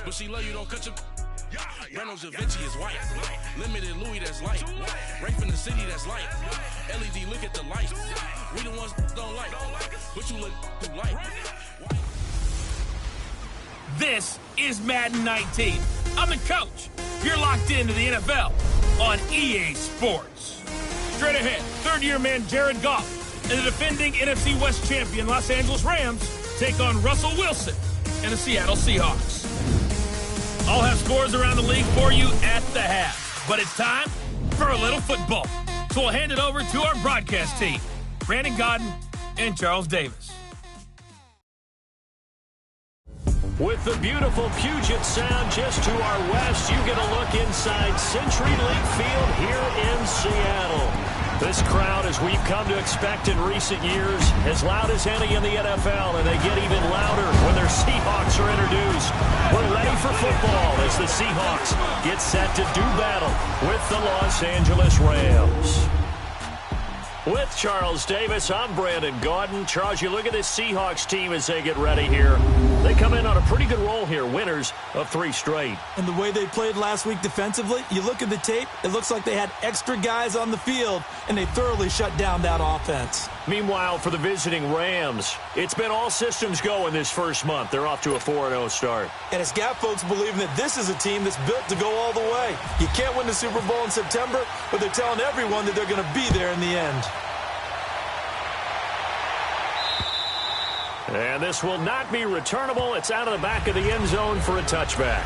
But she love you, don't cut your... Reynolds Vinci is white. Limited Louis, that's light. Rafe in the city, that's light. LED, look at the lights. We the ones don't like. But you look too light. This is Madden 19. I'm the coach. You're locked into the NFL on EA Sports. Straight ahead, third-year man Jared Goff and the defending NFC West champion Los Angeles Rams take on Russell Wilson and the Seattle Seahawks. I'll have scores around the league for you at the half. But it's time for a little football. So we'll hand it over to our broadcast team, Brandon Godden and Charles Davis. With the beautiful Puget Sound just to our west, you get a look inside CenturyLink Field here in Seattle. This crowd, as we've come to expect in recent years, as loud as any in the NFL, and they get even louder when their Seahawks are introduced. We're ready for football as the Seahawks get set to do battle with the Los Angeles Rams. With Charles Davis, I'm Brandon Gaudin. Charles, you look at this Seahawks team as they get ready here. They come in on a pretty good roll here, winners of 3 straight. And the way they played last week defensively, you look at the tape, it looks like they had extra guys on the field, and they thoroughly shut down that offense. Meanwhile, for the visiting Rams, it's been all systems go in this first month. They're off to a 4-0 start. And it's got folks believing that this is a team that's built to go all the way. You can't win the Super Bowl in September, but they're telling everyone that they're going to be there in the end. And this will not be returnable. It's out of the back of the end zone for a touchback.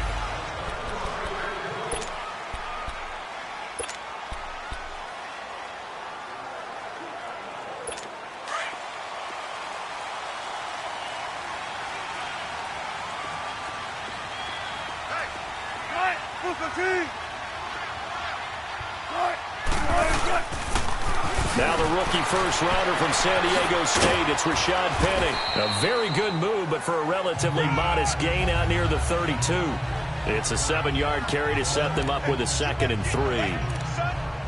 Now the rookie first-rounder from San Diego State, it's Rashad Penny. A very good move, but for a relatively modest gain out near the 32. It's a 7-yard carry to set them up with a 2nd and 3.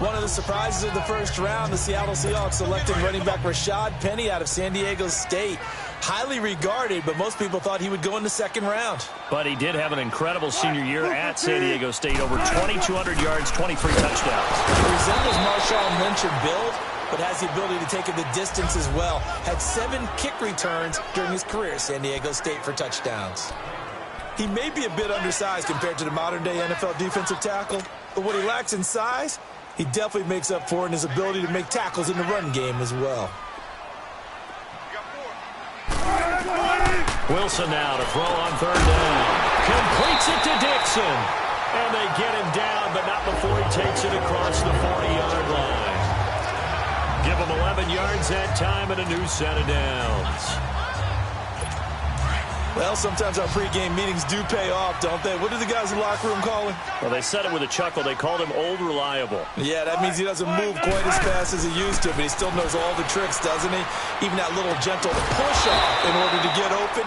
One of the surprises of the first round, the Seattle Seahawks selecting running back Rashad Penny out of San Diego State. Highly regarded, but most people thought he would go in the 2nd round. But he did have an incredible senior year at San Diego State. Over 2,200 yards, 23 touchdowns. He resembles Marshawn Lynch in build, but has the ability to take it the distance as well. Had 7 kick returns during his career at San Diego State for touchdowns. He may be a bit undersized compared to the modern-day NFL defensive tackle, but what he lacks in size, he definitely makes up for in his ability to make tackles in the run game as well. Wilson now to throw on 3rd down. Completes it to Dixon. And they get him down, but not before he takes it across the 40-yard line. Give him 11 yards that time and a new set of downs. Well, sometimes our pregame meetings do pay off, don't they? What do the guys in the locker room call him? Well, they said it with a chuckle. They called him Old Reliable. Yeah, that means he doesn't move quite as fast as he used to, but he still knows all the tricks, doesn't he? Even that little gentle push-off in order to get open,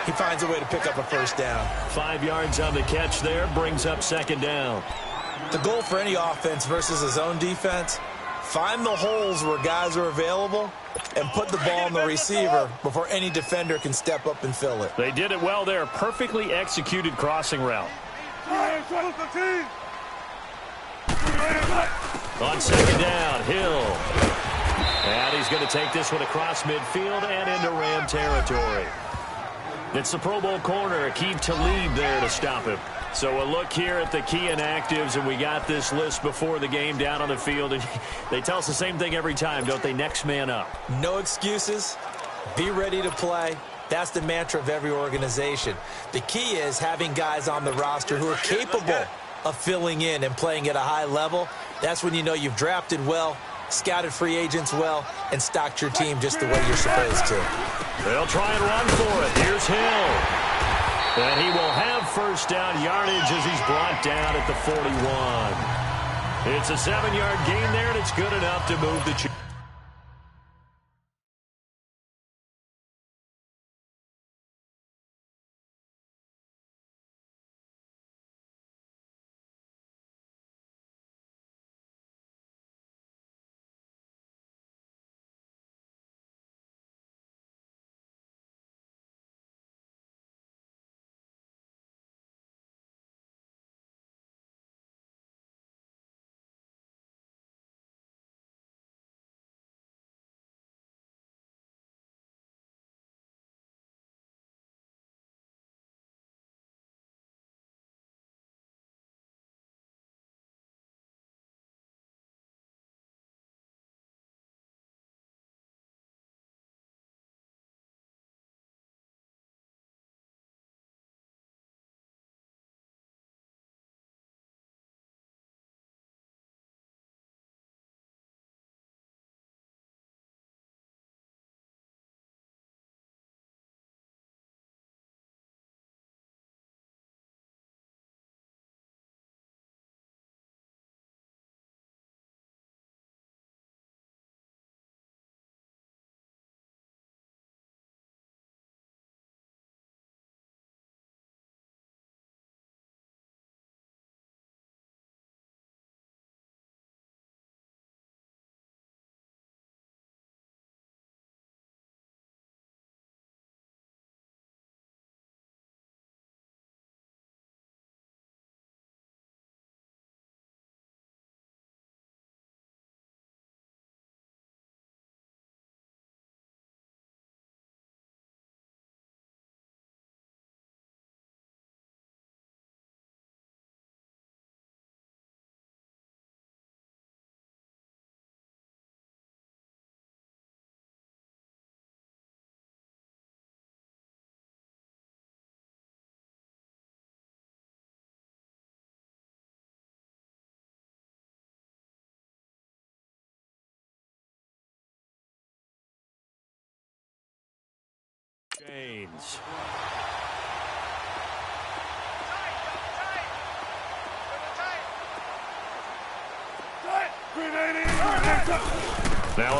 he finds a way to pick up a first down. 5 yards on the catch there, brings up 2nd down. The goal for any offense versus his own defense, find the holes where guys are available and put the ball on the receiver before any defender can step up and fill it. They did it well there. Perfectly executed crossing route. On 2nd down, Hill. And he's going to take this one across midfield and into Ram territory. It's the Pro Bowl corner, Aqib Talib there to stop him. So a look here at the key inactives, and we got this list before the game down on the field. And they tell us the same thing every time, don't they? Next man up. No excuses. Be ready to play. That's the mantra of every organization. The key is having guys on the roster who are capable of filling in and playing at a high level. That's when you know you've drafted well, scouted free agents well, and stocked your team just the way you're supposed to. They'll try and run for it. Here's Hill. And he will have first down yardage as he's brought down at the 41. It's a 7-yard gain there, and it's good enough to move the chains. Now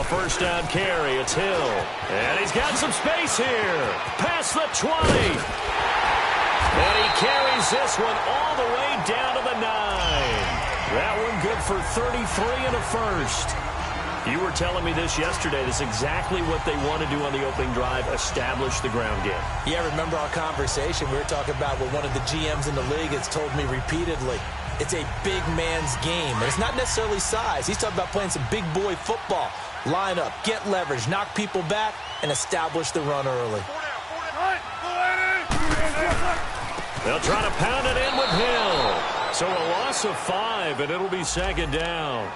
a first down carry. It's Hill. And he's got some space here. Past the 20. And he carries this one all the way down to the 9. That one good for 33 and a first. You were telling me this yesterday. This is exactly what they want to do on the opening drive, establish the ground game. Yeah, remember our conversation. We were talking about what one of the GMs in the league has told me repeatedly. It's a big man's game. And it's not necessarily size. He's talking about playing some big boy football. Line up, get leverage, knock people back, and establish the run early. They'll try to pound it in with Hill. So a loss of 5, and it'll be second down.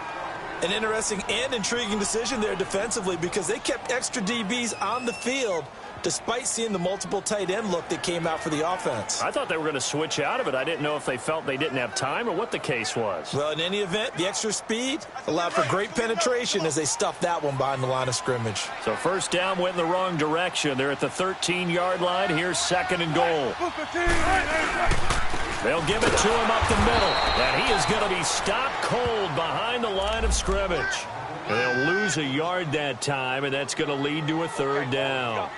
An interesting and intriguing decision there defensively because they kept extra DBs on the field despite seeing the multiple tight end look that came out for the offense. I thought they were going to switch out of it. I didn't know if they felt they didn't have time or what the case was. Well, in any event, the extra speed allowed for great penetration as they stuffed that one behind the line of scrimmage. So first down went in the wrong direction. They're at the 13-yard line. Here's second and goal. They'll give it to him up the middle. And he is going to be stopped cold behind the line of scrimmage. And they'll lose a yard that time, and that's going to lead to a third down.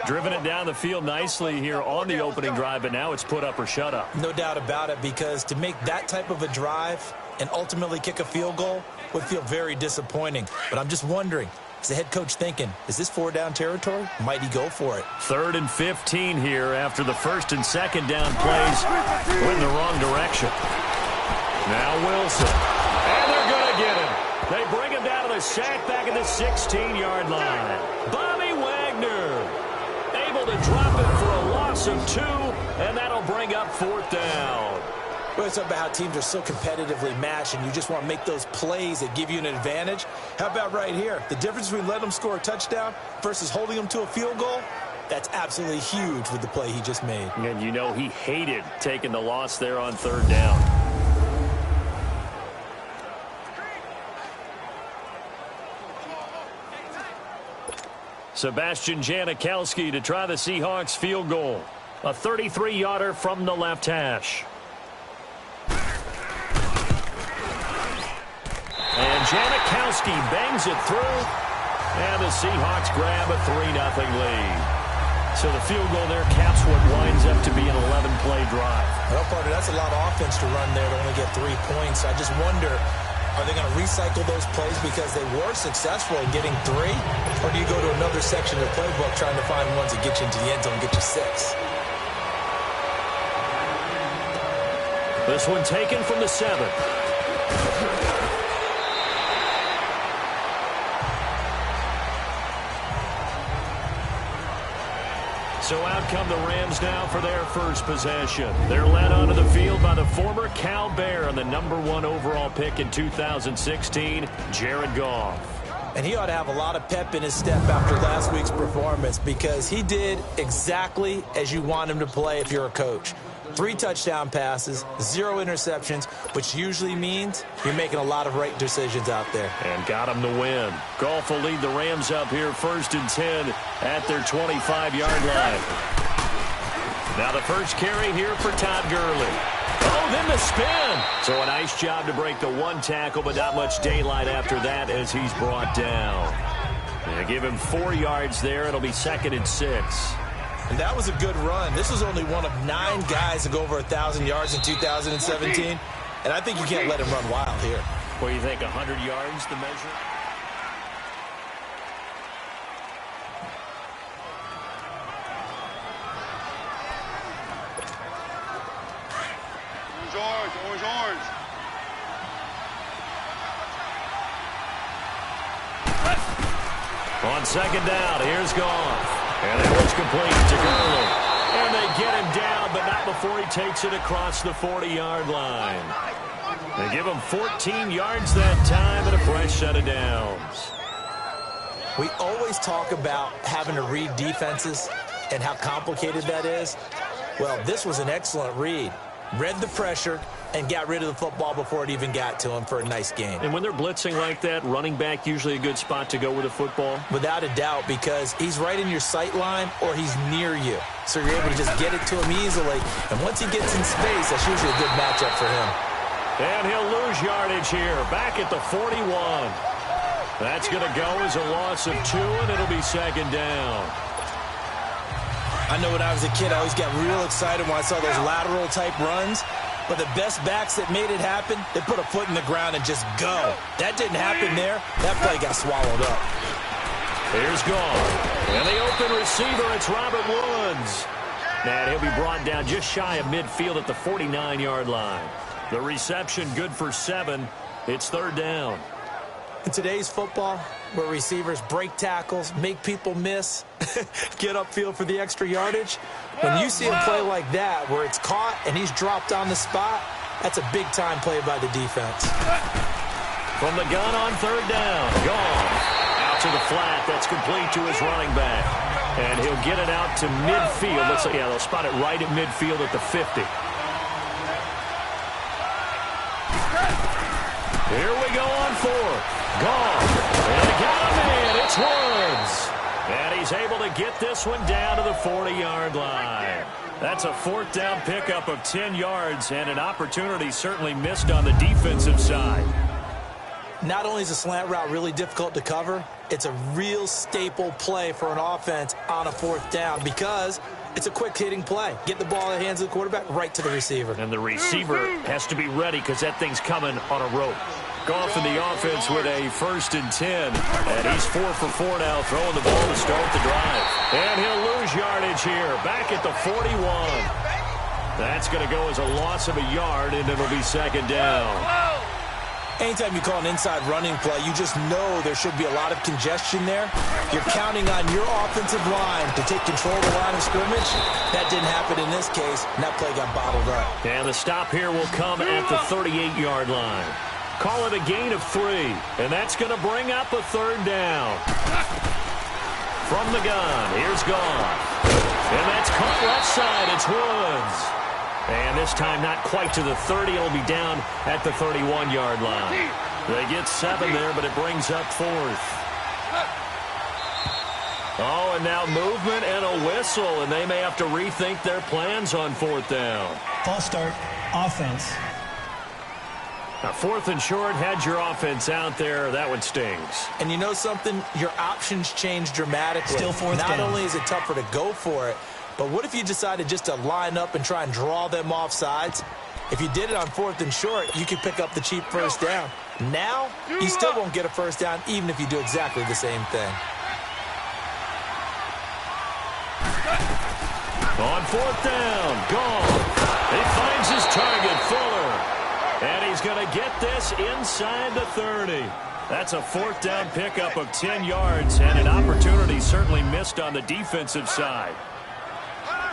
Driven it down the field nicely here on the opening drive, but now it's put up or shut up. No doubt about it, because to make that type of a drive and ultimately kick a field goal would feel very disappointing. But I'm just wondering, is the head coach thinking, is this 4-down territory? Might he go for it? 3rd and 15 here after the first and second down plays went in the wrong direction. Now Wilson. And they're going to get him. They bring him down to the sack back at the 16-yard line. Bobby Wagner able to drop it for a loss of 2, and that'll bring up 4th down. We're talking about how teams are so competitively matched, and you just want to make those plays that give you an advantage. How about right here? The difference between letting them score a touchdown versus holding them to a field goal, that's absolutely huge with the play he just made. And you know he hated taking the loss there on 3rd down. Sebastian Janikowski to try the Seahawks field goal. A 33-yarder from the left hash. And Janikowski bangs it through. And the Seahawks grab a 3-0 lead. So the field goal there caps what winds up to be an 11-play drive. Well, partner, that's a lot of offense to run there to only get 3 points. I just wonder, are they going to recycle those plays because they were successful in getting 3? Or do you go to another section of the playbook trying to find ones that get you into the end zone and get you 6? This one taken from the 7. So out come the Rams now for their first possession. They're led onto the field by the former Cal Bear and the #1 overall pick in 2016, Jared Goff. And he ought to have a lot of pep in his step after last week's performance because he did exactly as you want him to play if you're a coach. 3 touchdown passes, 0 interceptions, which usually means you're making a lot of right decisions out there. And got him to win. Goff will lead the Rams up here 1st and 10 at their 25-yard line. Now the first carry here for Todd Gurley. Oh, then the spin. So a nice job to break the 1 tackle, but not much daylight after that as he's brought down. They give him 4 yards there. It'll be 2nd and 6. And that was a good run. This was only one of 9 guys to go over 1,000 yards in 2017. And I think you can't let him run wild here. Well, you think 100 yards the measure? Orange. On 2nd down, here's Goff. And it was complete to Gurley. And they get him down, but not before he takes it across the 40-yard line. They give him 14 yards that time and a fresh set of downs. We always talk about having to read defenses and how complicated that is. Well, this was an excellent read. Read the pressure, and got rid of the football before it even got to him for a nice gain. And when they're blitzing like that, running back usually a good spot to go with the football? Without a doubt, because he's right in your sight line or he's near you. So you're able to just get it to him easily. And once he gets in space, that's usually a good matchup for him. And he'll lose yardage here, back at the 41. That's going to go as a loss of 2, and it'll be second down. I know when I was a kid, I always got real excited when I saw those lateral-type runs. But the best backs that made it happen, they put a foot in the ground and just go. That didn't happen there. That play got swallowed up. Here's Gone. And the open receiver, it's Robert Woods. And he'll be brought down just shy of midfield at the 49-yard line. The reception good for 7. It's third down. In today's football, where receivers break tackles, make people miss, get upfield for the extra yardage, when you see a play like that where it's caught and he's dropped on the spot, that's a big-time play by the defense. From the gun on third down, Gone. Out to the flat, that's complete to his running back. And he'll get it out to midfield. Looks like, yeah, they'll spot it right at midfield at the 50. Here we go on 4. Gone. And got a man. It's Woods. And he's able to get this one down to the 40-yard line. That's a fourth down pickup of 10 yards and an opportunity certainly missed on the defensive side. Not only is a slant route really difficult to cover, it's a real staple play for an offense on a fourth down because it's a quick-hitting play. Get the ball in the hands of the quarterback right to the receiver. And the receiver has to be ready because that thing's coming on a rope. Goff in the offense with a 1st and 10. And he's 4 for 4 now, throwing the ball to start the drive. And he'll lose yardage here, back at the 41. That's going to go as a loss of a yard, and it'll be second down. Anytime you call an inside running play, you just know there should be a lot of congestion there. You're counting on your offensive line to take control of the line of scrimmage. That didn't happen in this case, and that play got bottled up. And the stop here will come at the 38-yard line. Call it a gain of 3, and that's going to bring up a third down. From the gun, here's Gone. And that's caught left side. It's Woods. And this time not quite to the 30. It'll be down at the 31-yard line. They get 7 there, but it brings up 4th. Oh, and now movement and a whistle, and they may have to rethink their plans on 4th down. False start, offense. Now, 4th and short, had your offense out there. That one stings. And you know something? Your options change dramatically. Still fourth down. Not only is it tougher to go for it, but what if you decided just to line up and try and draw them off sides? If you did it on 4th and short, you could pick up the cheap first down. Now, you still won't get a first down even if you do exactly the same thing. On 4th down, Gone. He finds his target, Fuller. And he's going to get this inside the 30. That's a 4th down pickup of 10 yards and an opportunity certainly missed on the defensive side.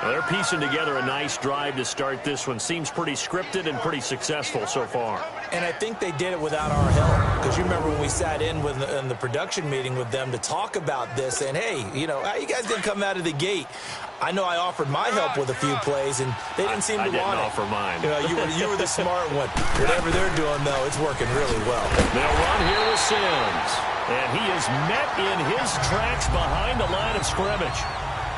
Well, they're piecing together a nice drive to start this one. Seems pretty scripted and pretty successful so far. And I think they did it without our help. Because you remember when we sat in the production meeting with them to talk about this, and hey, you know, you guys didn't come out of the gate. I know I offered my help with a few plays, and they didn't seem to want it. I didn't offer mine. You know, you were the smart one. Whatever they're doing, though, it's working really well. They'll run here with Sims. And he is met in his tracks behind the line of scrimmage.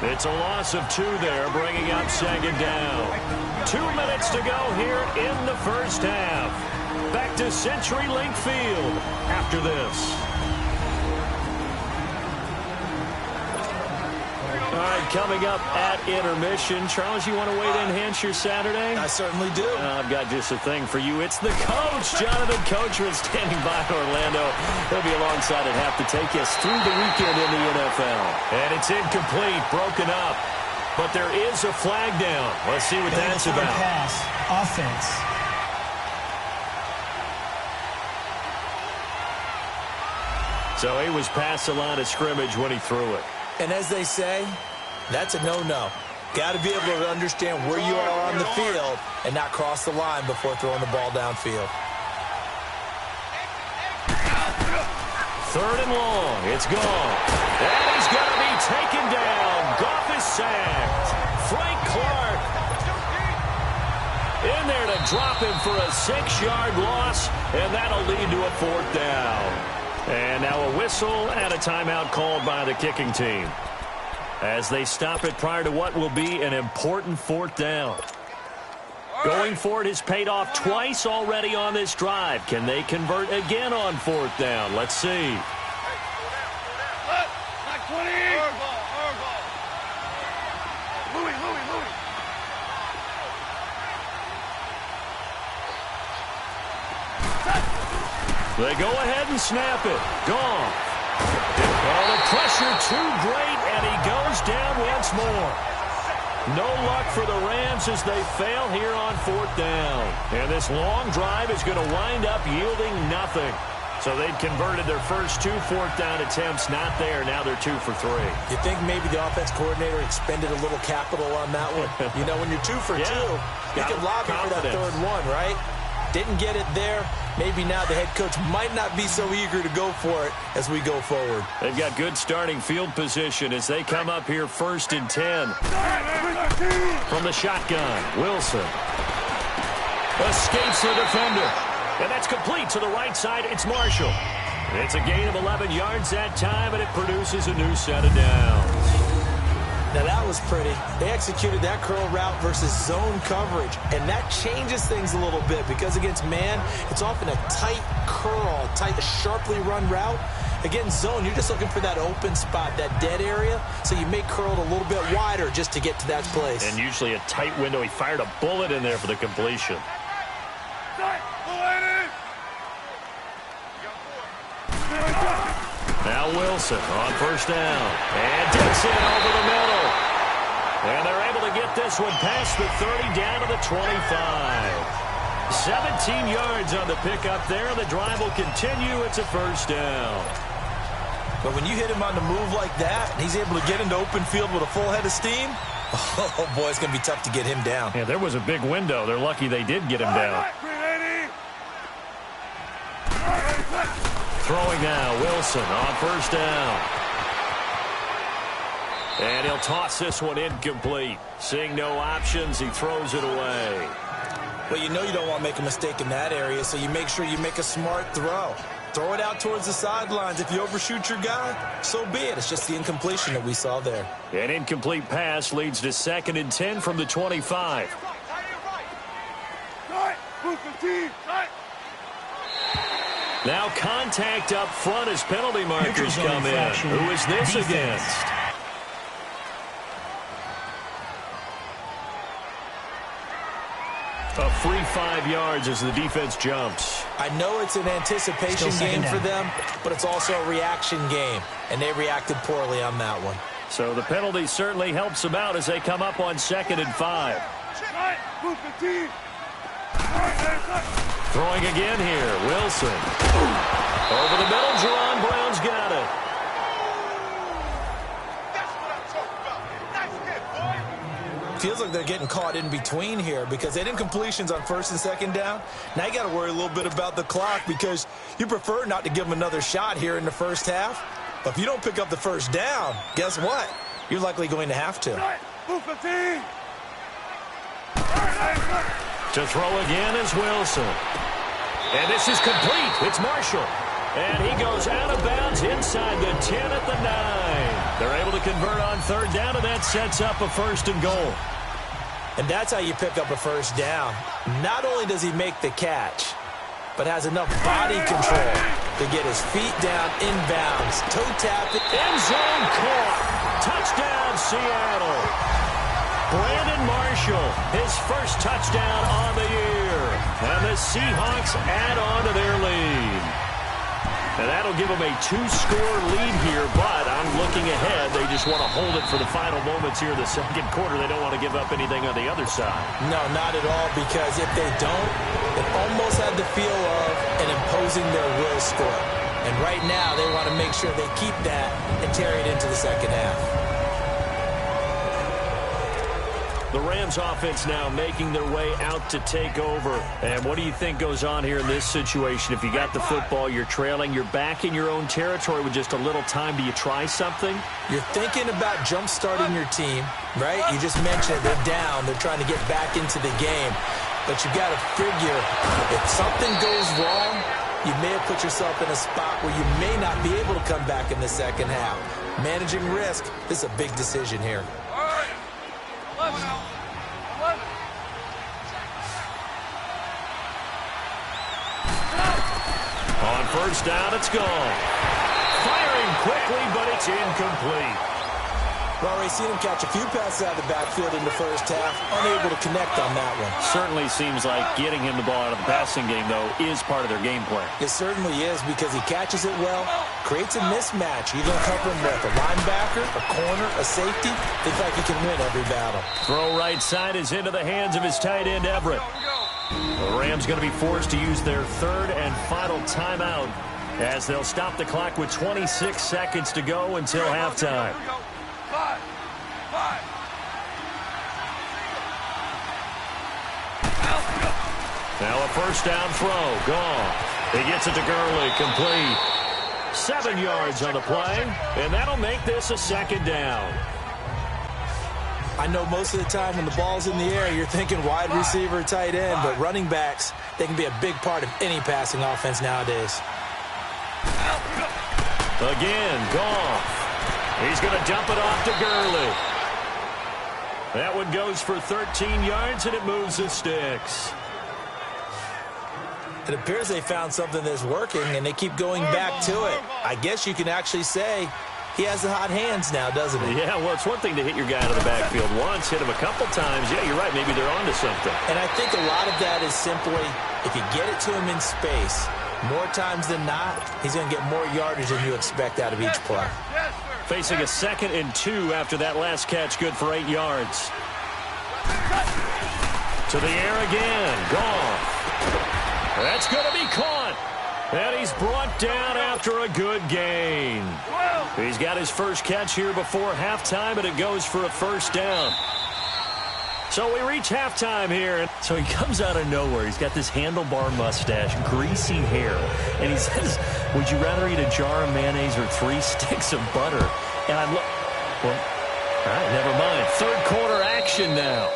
It's a loss of 2 there, bringing up second down. 2 minutes to go here in the first half. Back to CenturyLink Field after this. All right, coming up at intermission. Charles, you want to wait to enhance your Saturday? I certainly do. I've got just a thing for you. It's the coach, Jonathan Coachman, standing by Orlando. He'll be alongside at half to take us through the weekend in the NFL. And it's incomplete, broken up. But there is a flag down. Let's see what that's about. Pass, offense. So he was past the line of scrimmage when he threw it. And as they say, that's a no-no. Got to be able to understand where you are on the field and not cross the line before throwing the ball downfield. 3rd and long. It's gone. And he's going to be taken down. Goff is sacked. Frank Clark in there to drop him for a 6-yard loss, and that'll lead to a 4th down. And now a whistle and a timeout called by the kicking team, as they stop it prior to what will be an important 4th down. Going for it has paid off twice already on this drive. Can they convert again on 4th down? Let's see. They go ahead and snap it. Gone. Oh, the pressure too great, and he goes down once more. No luck for the Rams as they fail here on 4th down. And this long drive is going to wind up yielding nothing. So they'd converted their first 2 4th down attempts. Not there. Now they're 2 for 3. You think maybe the offense coordinator expended a little capital on that one? You know, when you're 2 for 2, you can lobby for that 3rd one, right? Didn't get it there. Maybe now the head coach might not be so eager to go for it as we go forward. They've got good starting field position as they come up here 1st and 10. From the shotgun, Wilson escapes the defender. And that's complete to the right side. It's Marshall. It's a gain of 11 yards that time, and it produces a new set of downs. Now, that was pretty. They executed that curl route versus zone coverage, and that changes things a little bit because against man, it's often a tight curl, tight, sharply run route. Against zone, you're just looking for that open spot, that dead area, so you make curled a little bit wider just to get to that place. And usually a tight window. He fired a bullet in there for the completion. Now Wilson on 1st down. And Dixon over the middle. And they're able to get this one past the 30 down to the 25. 17 yards on the pickup there. The drive will continue. It's a 1st down. But when you hit him on the move like that, and he's able to get into open field with a full head of steam, oh, boy, it's going to be tough to get him down. Yeah, there was a big window. They're lucky they did get him down. Throwing now, Wilson on 1st down. And he'll toss this one incomplete. Seeing no options, he throws it away. Well, you know you don't want to make a mistake in that area, so you make sure you make a smart throw. Throw it out towards the sidelines. If you overshoot your guy, so be it. It's just the incompletion that we saw there. An incomplete pass leads to 2nd and 10 from the 25. Now contact up front as penalty markers come in. Who is this against? A free 5 yards as the defense jumps. I know it's an anticipation game for them, but it's also a reaction game, and they reacted poorly on that one. So the penalty certainly helps them out as they come up on 2nd and 5. Throwing again here, Wilson. Over the middle, Jerron Brown's got it. Feels like they're getting caught in between here because they did incompletions on 1st and 2nd down. Now you got to worry a little bit about the clock because you prefer not to give them another shot here in the 1st half. But if you don't pick up the 1st down, guess what? You're likely going to have to. To throw again is Wilson. And this is complete. It's Marshall. And he goes out of bounds inside the 10 at the 9. They're able to convert on 3rd down, and that sets up a 1st and goal. And that's how you pick up a 1st down. Not only does he make the catch, but has enough body control to get his feet down inbounds. Toe tap it. End zone caught. Touchdown, Seattle. Brandon Marshall, his first touchdown on the year. And the Seahawks add on to their lead. And that'll give them a 2-score lead here, but I'm looking ahead. They just want to hold it for the final moments here in the 2nd quarter. They don't want to give up anything on the other side. No, not at all, because if they don't, it almost had the feel of an imposing their will score. And right now, they want to make sure they keep that and carry it into the 2nd half. The Rams offense now making their way out to take over. And what do you think goes on here in this situation? If you got the football, you're trailing, you're back in your own territory with just a little time. Do you try something? You're thinking about jump-starting your team, right? You just mentioned it. They're down. They're trying to get back into the game. But you got to figure, if something goes wrong, you may have put yourself in a spot where you may not be able to come back in the second half. Managing risk, this is a big decision here. On first down, it's gone. Firing quickly, but it's incomplete. We've already seen him catch a few passes out of the backfield in the first half, unable to connect on that one. Certainly seems like getting him the ball out of the passing game, though, is part of their game plan. It certainly is, because he catches it well, creates a mismatch. You're going to cover him with a linebacker, a corner, a safety. They think he can win every battle. Throw right side is into the hands of his tight end, Everett. The Rams going to be forced to use their third and final timeout as they'll stop the clock with 26 seconds to go until halftime. Now a first down throw. Gone. He gets it to Gurley. Complete. 7 yards on the play, and that'll make this a second down. I know most of the time when the ball's in the air, you're thinking wide receiver, tight end, but running backs, they can be a big part of any passing offense nowadays. Again, Goff. He's going to dump it off to Gurley. That one goes for 13 yards, and it moves the sticks. It appears they found something that's working, and they keep going back to it. I guess you can actually say he has the hot hands now, doesn't he? Yeah, well, it's one thing to hit your guy out of the backfield once, hit him a couple times. Yeah, you're right. Maybe they're onto something. And I think a lot of that is simply if you get it to him in space, more times than not, he's going to get more yardage than you expect out of each play. Facing a 2nd and 2 after that last catch, good for 8 yards. To the air again. Gone. That's going to be caught. And he's brought down after a good gain. He's got his first catch here before halftime, and it goes for a first down. So we reach halftime here. So he comes out of nowhere. He's got this handlebar mustache, greasy hair. And he says, would you rather eat a jar of mayonnaise or 3 sticks of butter? And I'm well, all right, never mind. Third quarter action now.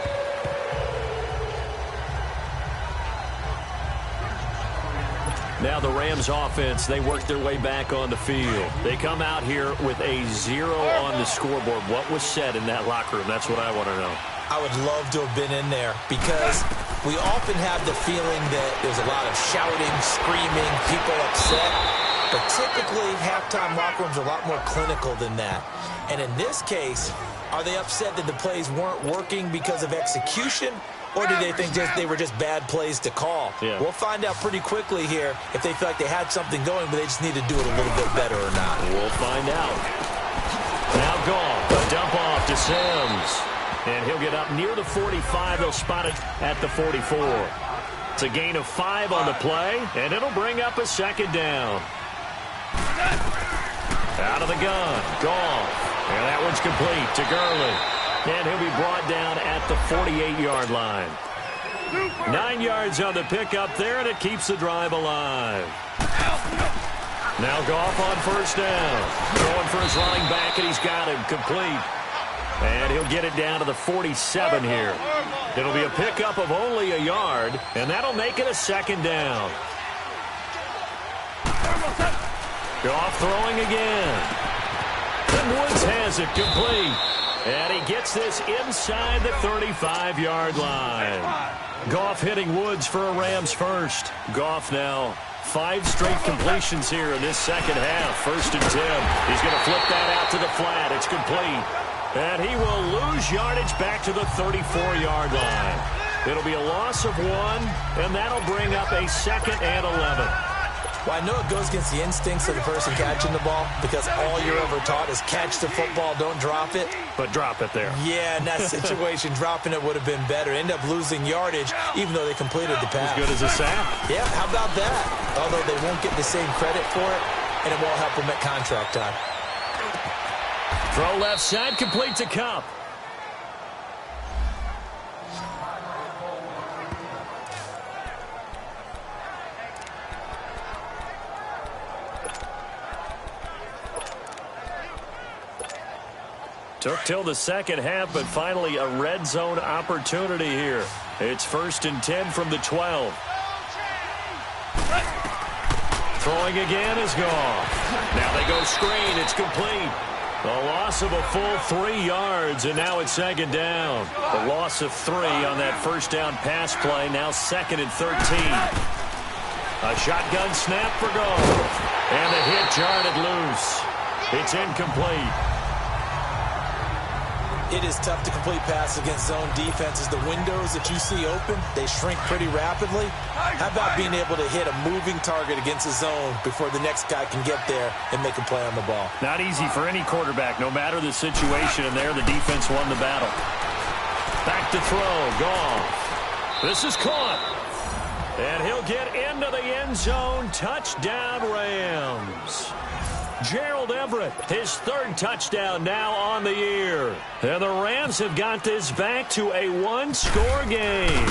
Now the Rams offense, they work their way back on the field. They come out here with a 0 on the scoreboard. What was said in that locker room? That's what I want to know. I would love to have been in there because we often have the feeling that there's a lot of shouting, screaming, people upset. But typically, halftime locker rooms are a lot more clinical than that. And in this case, are they upset that the plays weren't working because of execution? Or do they think they were just bad plays to call? Yeah. We'll find out pretty quickly here if they feel like they had something going, but they just need to do it a little bit better or not. We'll find out. Now Goff, a dump off to Sims. And he'll get up near the 45. They'll spot it at the 44. It's a gain of 5 on the play, and it'll bring up a second down. Out of the gun, Goff. And that one's complete to Gurley. And he'll be brought down at the 48-yard line. 9 yards on the pickup there, and it keeps the drive alive. Now Goff on first down. Going for his running back, and he's got him complete. And he'll get it down to the 47 here. It'll be a pickup of only a yard, and that'll make it a second down. Goff throwing again. And Woods has it complete. And he gets this inside the 35-yard line. Goff hitting Woods for a Rams first. Goff now 5 straight completions here in this second half. 1st and 10. He's going to flip that out to the flat. It's complete. And he will lose yardage back to the 34-yard line. It'll be a loss of 1, and that'll bring up a 2nd and 11. Well, I know it goes against the instincts of the person catching the ball because all you're ever taught is catch the football, don't drop it. But drop it there. Yeah, in that situation, dropping it would have been better. End up losing yardage, even though they completed the pass. As good as a sack. Yeah, how about that? Although they won't get the same credit for it, and it won't help them at contract time. Throw left side, complete to Kupp. Took till the second half, but finally a red zone opportunity here. It's 1st and 10 from the 12. Throwing again is gone. Now they go screen. It's complete. A loss of a full 3 yards, and now it's 2nd down. A loss of 3 on that first down pass play. Now 2nd and 13. A shotgun snap for goal. And the hit jarred it loose. It's incomplete. It is tough to complete passes against zone defenses. The windows that you see open, they shrink pretty rapidly. How about being able to hit a moving target against a zone before the next guy can get there and make a play on the ball? Not easy for any quarterback, no matter the situation. And there, the defense won the battle. Back to throw. Goff. This is caught. And he'll get into the end zone. Touchdown, Rams. Gerald Everett, his 3rd touchdown now on the year. And the Rams have got this back to a 1-score game.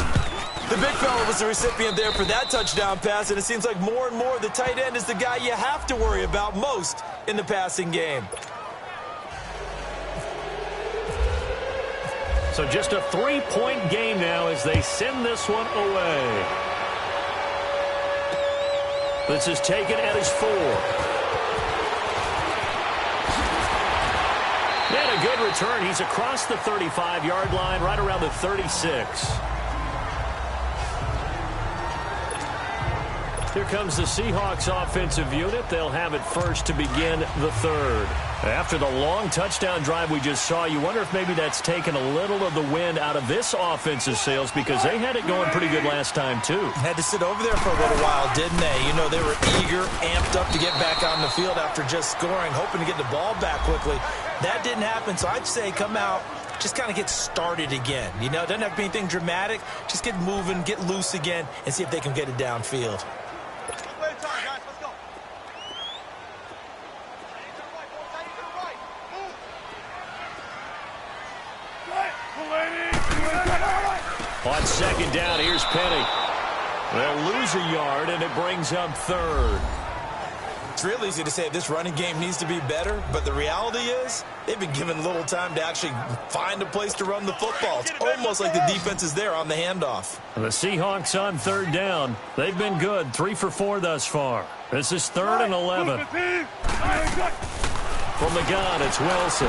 The big fella was the recipient there for that touchdown pass, and it seems like more and more the tight end is the guy you have to worry about most in the passing game. So just a 3-point game now as they send this one away. This is taken at his 4. And a good return. He's across the 35-yard line, right around the 36. Here comes the Seahawks offensive unit. They'll have it first to begin the 3rd. After the long touchdown drive we just saw, you wonder if maybe that's taken a little of the wind out of this offense's sails, because they had it going pretty good last time, too. Had to sit over there for a little while, didn't they? You know, they were eager, amped up to get back on the field after just scoring, hoping to get the ball back quickly. That didn't happen, so I'd say come out, just kind of get started again. You know, it doesn't have to be anything dramatic. Just get moving, get loose again, and see if they can get it downfield. On 2nd down, here's Penny. They'll lose a yard, and it brings up 3rd. It's real easy to say this running game needs to be better, but the reality is they've been given little time to actually find a place to run the football. It's almost like the defense is there on the handoff. The Seahawks on 3rd down. They've been good, 3 for 4 thus far. This is 3rd and 11. From the gun, it's Wilson.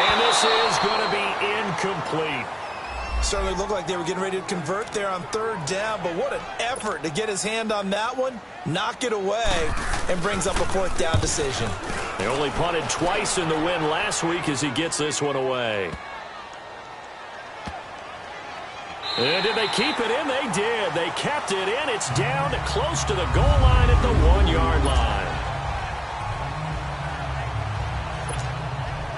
And this is going to be incomplete. Certainly looked like they were getting ready to convert there on 3rd down, but what an effort to get his hand on that one, knock it away, and brings up a 4th down decision. They only punted twice in the win last week as he gets this one away. And did they keep it in? They did. They kept it in. It's down close to the goal line at the 1-yard line.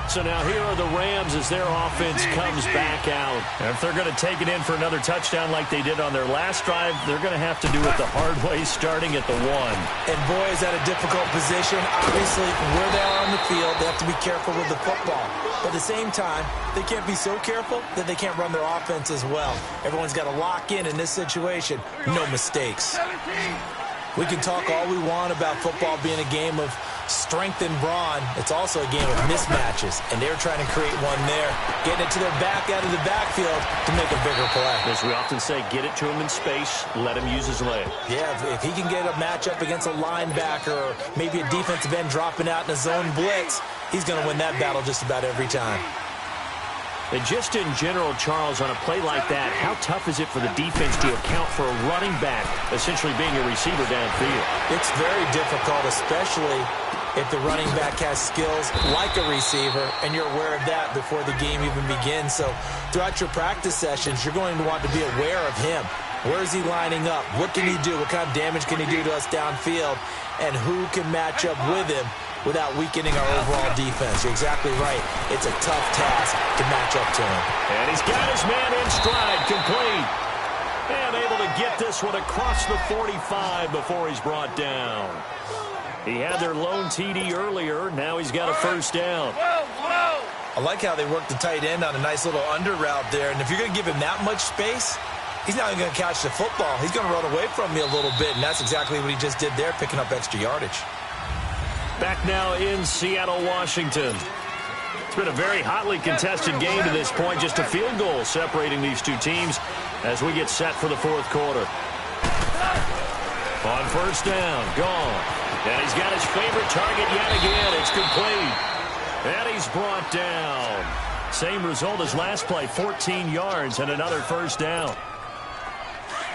So now here are the Rams as their offense comes back out. And if they're going to take it in for another touchdown like they did on their last drive, they're going to have to do it the hard way, starting at the 1. And boy, is that a difficult position. Obviously, where they are on the field, they have to be careful with the football. But at the same time, they can't be so careful that they can't run their offense as well. Everyone's got to lock in this situation. No mistakes. We can talk all we want about football being a game of strength and brawn. It's also a game of mismatches, and they're trying to create one there, getting it to their back out of the backfield to make a bigger play. As we often say, get it to him in space, let him use his leg. Yeah, if he can get a matchup against a linebacker or maybe a defensive end dropping out in a zone blitz, he's going to win that battle just about every time. And just in general, Charles, on a play like that, how tough is it for the defense to account for a running back essentially being a receiver downfield? It's very difficult, especially if the running back has skills like a receiver, and you're aware of that before the game even begins. So throughout your practice sessions, you're going to want to be aware of him. Where is he lining up? What can he do? What kind of damage can he do to us downfield? And who can match up with him without weakening our overall defense? You're exactly right. It's a tough task to match up to him. And he's got his man in stride, complete. And able to get this one across the 45 before he's brought down. He had their lone TD earlier. Now he's got a first down. I like how they worked the tight end on a nice little under route there. And if you're going to give him that much space, he's not even going to catch the football. He's going to run away from me a little bit, and that's exactly what he just did there, picking up extra yardage. Back now in Seattle, Washington. It's been a very hotly contested game to this point. Just a field goal separating these two teams as we get set for the fourth quarter. On first down, gone. And he's got his favorite target yet again. It's complete. And he's brought down. Same result as last play, 14 yards and another first down.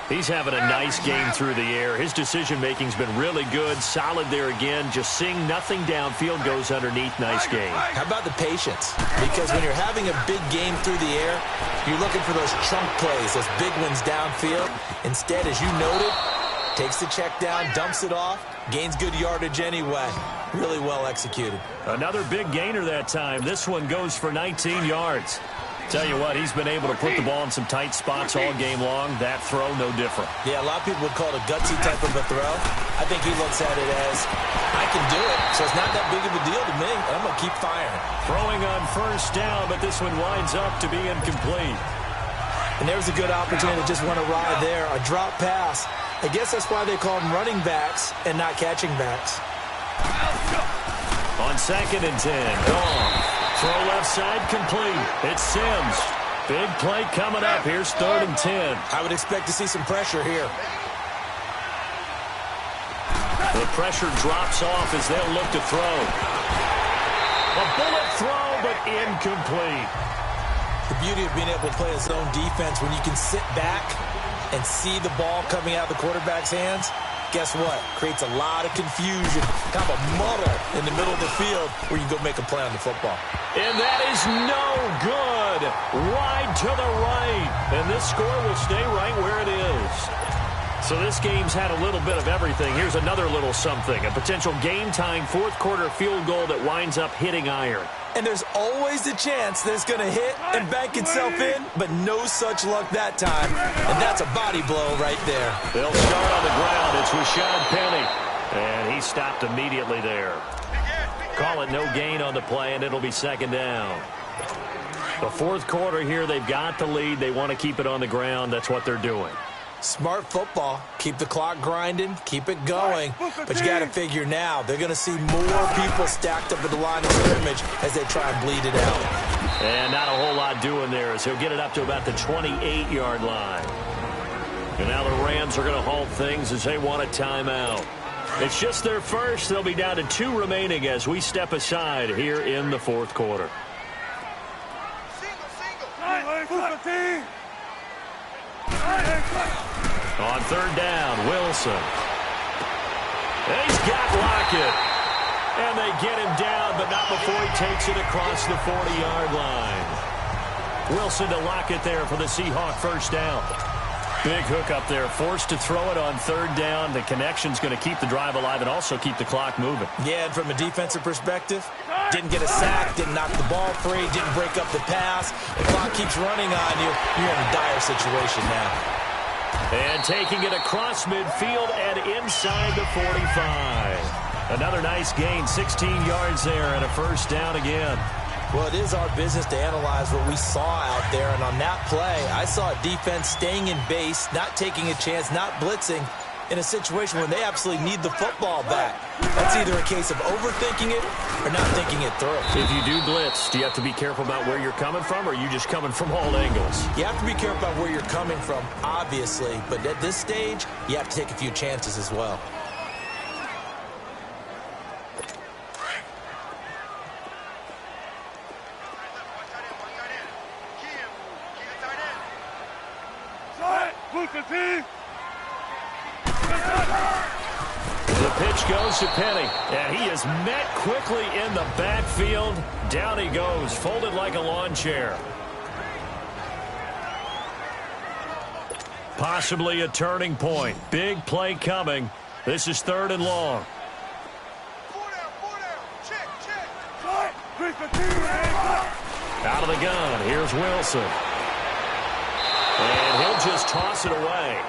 He's having a nice game through the air. His decision-making's been really good. Solid there again. Just seeing nothing downfield, goes underneath. Nice game. How about the patience? Because when you're having a big game through the air, you're looking for those chunk plays, those big ones downfield. Instead, as you noted, takes the check down, dumps it off, gains good yardage anyway. Really well executed. Another big gainer that time. This one goes for 19 yards. Tell you what, he's been able to put the ball in some tight spots all game long. That throw, no different. Yeah, a lot of people would call it a gutsy type of a throw. I think he looks at it as, I can do it, so it's not that big of a deal to me, and I'm going to keep firing. Throwing on first down, but this one winds up to be incomplete. And there's a good opportunity to just want to ride there. A drop pass. I guess that's why they call them running backs and not catching backs. On 2nd and 10, gone. Throw left side complete. It's Sims. Big play coming up. Here's 3rd and 10. I would expect to see some pressure here. The pressure drops off as they'll look to throw. A bullet throw, but incomplete. The beauty of being able to play a zone defense when you can sit back and see the ball coming out of the quarterback's hands, guess what? Creates a lot of confusion, kind of a muddle in the middle of the field where you can go make a play on the football. And that is no good. Wide to the right. And this score will stay right where it is. So this game's had a little bit of everything. Here's another little something. A potential game-tying fourth-quarter field goal that winds up hitting iron. And there's always the chance that it's going to hit and bank itself in, but no such luck that time. And that's a body blow right there. They'll start on the ground. It's Rashad Penny. And he stopped immediately there. Call it no gain on the play, and it'll be 2nd down. The fourth quarter here, they've got the lead. They want to keep it on the ground. That's what they're doing. Smart football. Keep the clock grinding. Keep it going. But you got to figure now, they're going to see more people stacked up at the line of scrimmage as they try and bleed it out. And not a whole lot doing there as he'll get it up to about the 28-yard line. And now the Rams are going to halt things as they want a timeout. It's just their first. They'll be down to 2 remaining as we step aside here in the fourth quarter. On 3rd down, Wilson. He's got Lockett. And they get him down, but not before he takes it across the 40-yard line. Wilson to Lockett there for the Seahawk first down. Big hook up there, forced to throw it on 3rd down. The connection's going to keep the drive alive and also keep the clock moving. Yeah, and from a defensive perspective, didn't get a sack, didn't knock the ball free, didn't break up the pass. The clock keeps running on you. You're in a dire situation now. And taking it across midfield and inside the 45. Another nice gain, 16 yards there and a first down again. Well, it is our business to analyze what we saw out there, and on that play, I saw a defense staying in base, not taking a chance, not blitzing, in a situation when they absolutely need the football back. That's either a case of overthinking it or not thinking it through. If you do blitz, do you have to be careful about where you're coming from, or are you just coming from all angles? You have to be careful about where you're coming from, obviously, but at this stage, you have to take a few chances as well. The pitch goes to Penny, and he is met quickly in the backfield. Down he goes, folded like a lawn chair. Possibly a turning point. Big play coming. This is 3rd and long. Out of the gun, here's Wilson. And he'll just toss it away.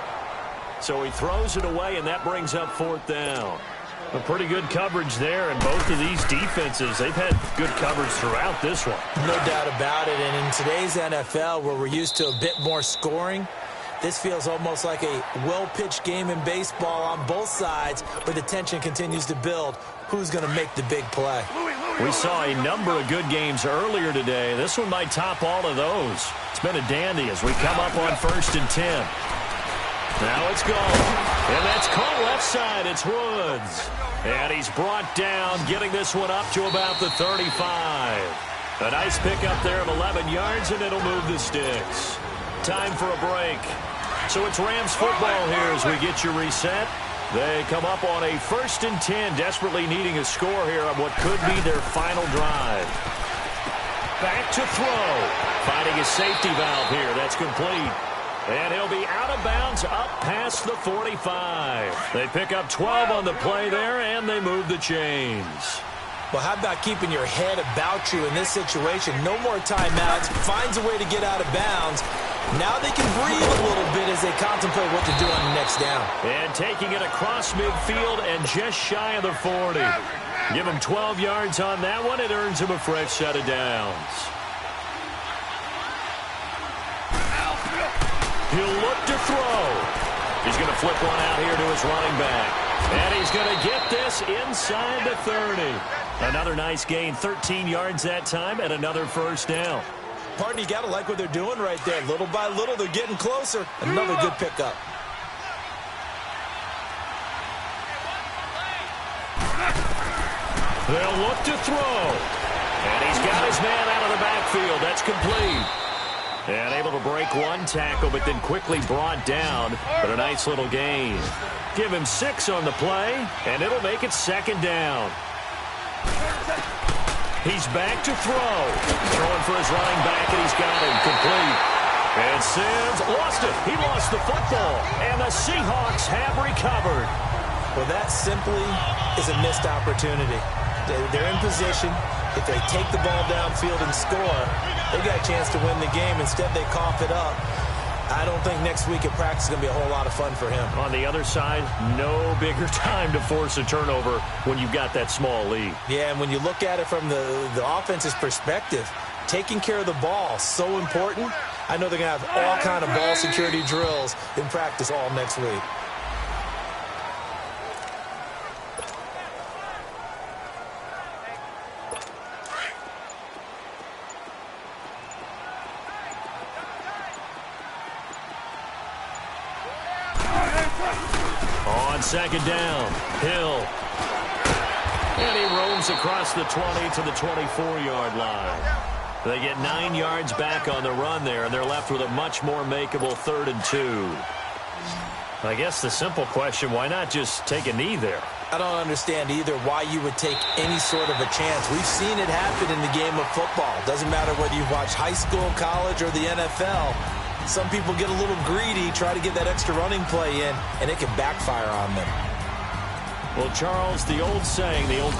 So he throws it away, and that brings up 4th down. A pretty good coverage there, and both of these defenses, they've had good coverage throughout this one. No doubt about it, and in today's NFL, where we're used to a bit more scoring, this feels almost like a well-pitched game in baseball on both sides, where the tension continues to build. Who's going to make the big play? We saw a number of good games earlier today. This one might top all of those. It's been a dandy as we come up on 1st and 10. Now it's gone. And that's caught left side. It's Woods. And he's brought down, getting this one up to about the 35. A nice pickup there of 11 yards, and it'll move the sticks. Time for a break. So it's Rams football here as we get you reset. They come up on a 1st and 10, desperately needing a score here on what could be their final drive. Back to throw. Finding a safety valve here. That's complete. And he'll be out of bounds up past the 45. They pick up 12 on the play there, and they move the chains. Well, how about keeping your head about you in this situation? No more timeouts. Finds a way to get out of bounds. Now they can breathe a little bit as they contemplate what to do on the next down. And taking it across midfield and just shy of the 40. Give him 12 yards on that one. It earns him a fresh set of downs. He'll look to throw. He's going to flip one out here to his running back. And he's going to get this inside the 30. Another nice gain, 13 yards that time, and another first down. Partner, you got to like what they're doing right there. Little by little, they're getting closer. Another good pickup. They'll look to throw. And he's got his man out of the backfield. That's complete. And able to break one tackle, but then quickly brought down. But a nice little gain. Give him 6 on the play, and it'll make it 2nd down. He's back to throw. Throwing for his running back, and he's got him complete. And Sims lost it. He lost the football. And the Seahawks have recovered. Well, that simply is a missed opportunity. They're in position. If they take the ball downfield and score, they got a chance to win the game. Instead, they cough it up. I don't think next week at practice is going to be a whole lot of fun for him. On the other side, no bigger time to force a turnover when you've got that small lead. Yeah, and when you look at it from the offense's perspective, taking care of the ball, so important. I know they're going to have all kind of ball security drills in practice all next week. On 2nd down, Hill. And he roams across the 20 to the 24-yard line. They get 9 yards back on the run there, and they're left with a much more makeable 3rd and 2. I guess the simple question, why not just take a knee there? I don't understand either why you would take any sort of a chance. We've seen it happen in the game of football. Doesn't matter whether you watch high school, college, or the NFL. Some people get a little greedy, try to get that extra running play in, and it can backfire on them. Well, Charles, the old saying, the old